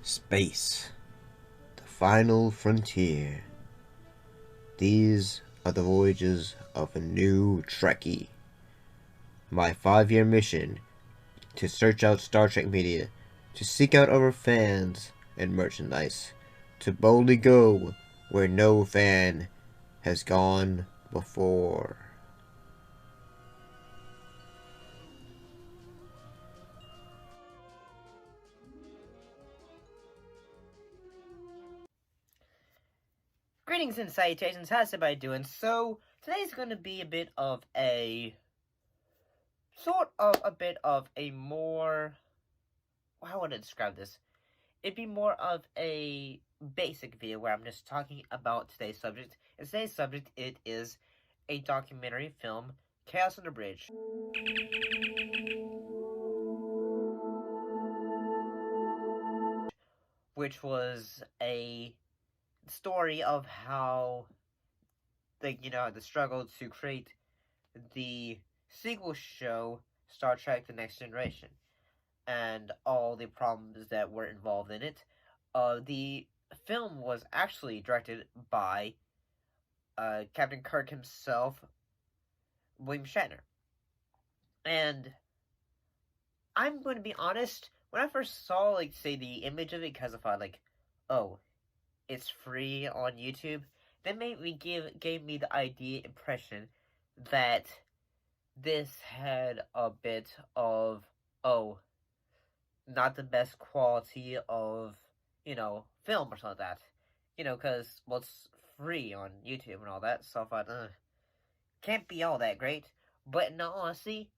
Space, the final frontier. These are the voyages of a new Trekkie. My 5-year mission to search out Star Trek media, to seek out our fans and merchandise, to boldly go where no fan has gone before. Greetings and salutations, how's everybody doing? So, today's going to be a bit of a more, how would I describe this? It'd be more of a basic video where I'm just talking about today's subject. And today's subject, it is a documentary film, Chaos on the Bridge, which was a story of how, the struggle to create the sequel show, Star Trek The Next Generation, and all the problems that were involved in it. The film was actually directed by Captain Kirk himself, William Shatner. And I'm going to be honest, when I first saw, the image of it, because I thought, oh, it's free on YouTube, that gave me the impression that this had a bit of, oh, not the best quality of, film or something like that. Because, well, it's free on YouTube and all that, so I thought, can't be all that great. But in all honesty,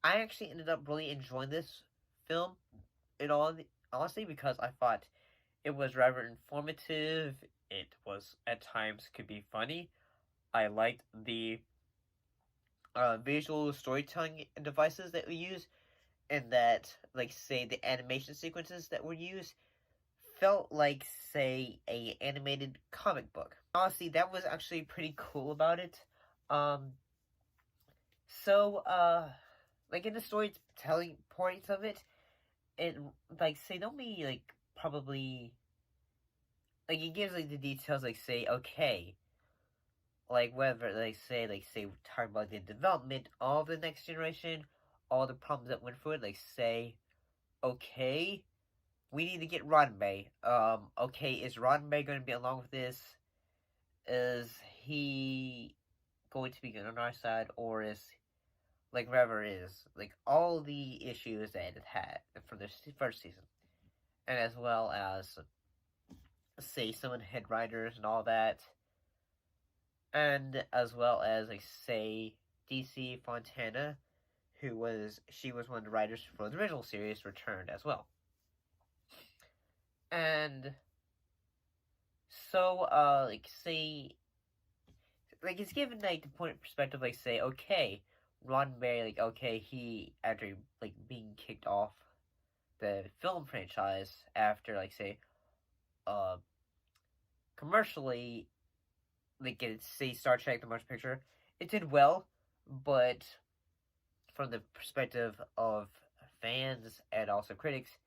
I actually ended up really enjoying this film, in all honesty, because I thought it was rather informative. It was, at times, could be funny. I liked the visual storytelling devices that we use, and that, say, the animation sequences that were used felt like, say, a animated comic book. Honestly, that was actually pretty cool about it. Um, so, in the storytelling points of it, it, say, don't be, probably, it gives, the details, say, okay, whether, say, talk about the development of the next generation, all the problems that went through it, say, okay, we need to get Roddenberry. Okay, is Roddenberry going to be along with this? Is he going to be good on our side, or is, whatever it is, all the issues that it had from the first season, and as well as, say, some of the head writers and all that, and as well as, say, DC Fontana, she was one of the writers for the original series, returned as well. And so, say, it's given, the point of perspective, say, okay, Roddenberry, okay, he, after, being kicked off the film franchise after, say, uh, commercially, say, Star Trek The Motion Picture, it did well, but from the perspective of fans and also critics,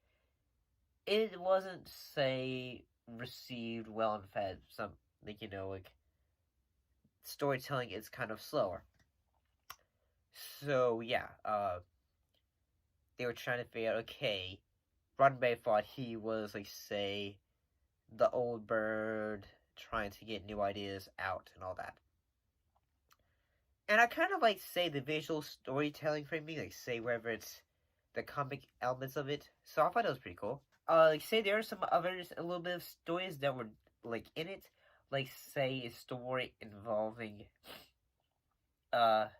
it wasn't, say, received well. In fact, some, storytelling is kind of slower. So, yeah, they were trying to figure out, okay, Roddenberry thought he was, say, the old bird trying to get new ideas out and all that. And I kind of say the visual storytelling for me, say, wherever it's the comic elements of it. So I thought it was pretty cool. Say there are some others, a little bit of stories that were, in it. Say, a story involving, how,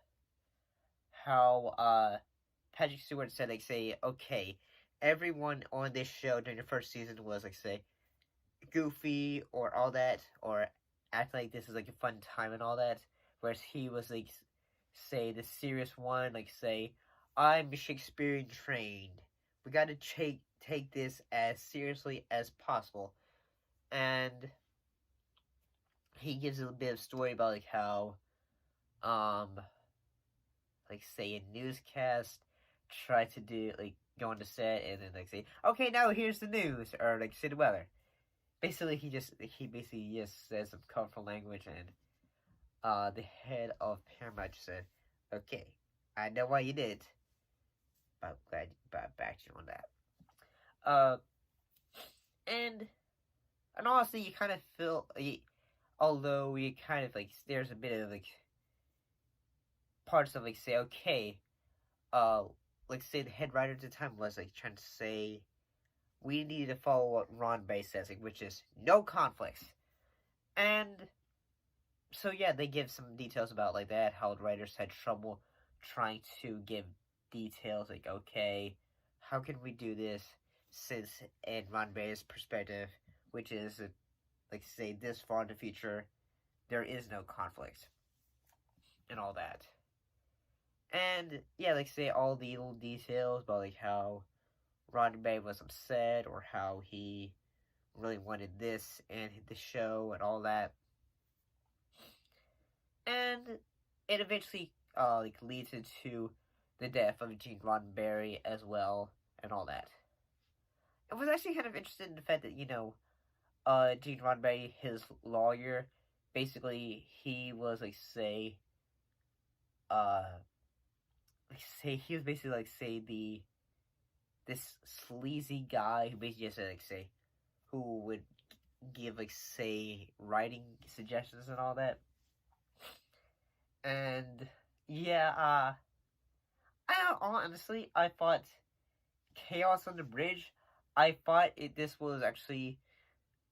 Patrick Stewart said, say, okay, everyone on this show during the first season was, say, goofy or all that, or act like this is, a fun time and all that, whereas he was, say, the serious one, say, I'm Shakespearean trained. We gotta take this as seriously as possible. And he gives a bit of story about, how, say, a newscast tried to do, go on the set and then like say, okay, now here's the news, or like say the weather. Basically, he basically just says some colorful language, and the head of Paramount just said, okay, I know why you did it, but I'm glad you backed you on that. Uh, and honestly, you kind of feel, although you kind of like, there's a bit of like parts of like say, okay, like say the head writer at the time was like trying to say we need to follow what Ron Bay says, like, which is no conflicts. And so yeah, they give some details about like that, how the writers had trouble trying to give details, like, okay, how can we do this since in Ron Bay's perspective, which is like say this far in the future, there is no conflict and all that. And yeah, like say all the little details about like how Ron Bay was upset or how he really wanted this in the show and all that. And it eventually like leads into the death of Gene Roddenberry as well and all that. I was actually kind of interested in the fact that, Gene Roddenberry, his lawyer, basically he was like say he was basically like say this sleazy guy who basically just like say who would give like say writing suggestions and all that. And yeah, I thought Chaos on the Bridge, this was actually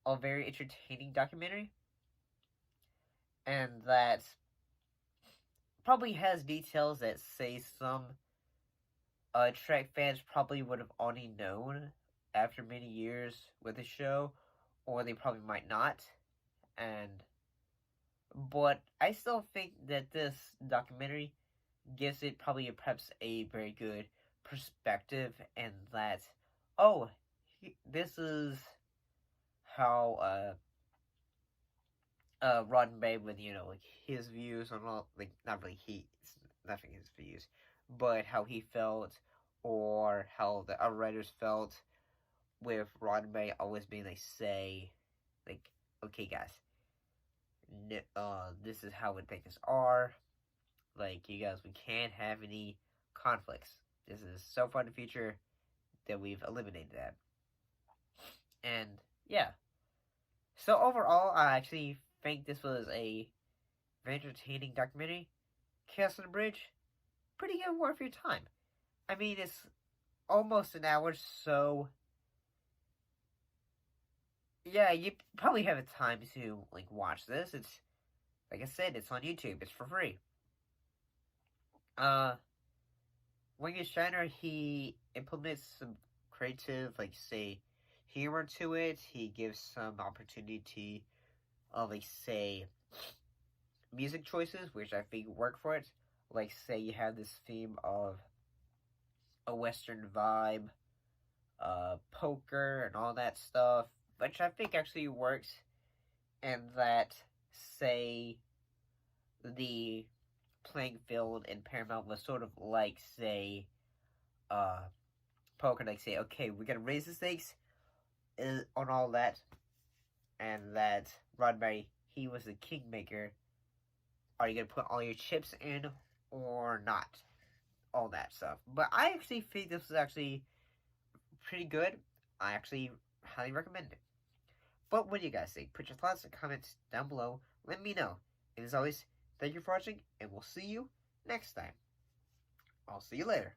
a very entertaining documentary, and that probably has details that say some Trek fans probably would have already known after many years with the show, or they probably might not. But I still think that this documentary gives it probably perhaps a very good perspective, and that this is how Roddenberry with like his views on all, like not really it's nothing his views, but how he felt or how the other writers felt with Roddenberry always being like say like, okay guys, this is how things are. Like, you guys, we can't have any conflicts. This is so far in the future that we've eliminated that. And yeah. So overall, I actually think this was a very entertaining documentary. Chaos on the Bridge, pretty good, worth your time. I mean, it's almost an hour, so yeah, you probably have a time to like watch this. It's like I said, it's on YouTube. It's for free. William Shatner, he implements some creative, like say, humor to it. He gives some opportunity of like say music choices, which I think work for it. Like say you have this theme of a Western vibe, poker and all that stuff, which I think actually works. And that say the playing field in Paramount was sort of like say poker, like say, okay, we're gonna raise the stakes on all that, and that Roddenberry, he was the kingmaker. Are you gonna put all your chips in or not? All that stuff. But I actually think this is actually pretty good. I actually highly recommend it. But what do you guys think? Put your thoughts and comments down below. Let me know. And as always, thank you for watching, and we'll see you next time. I'll see you later.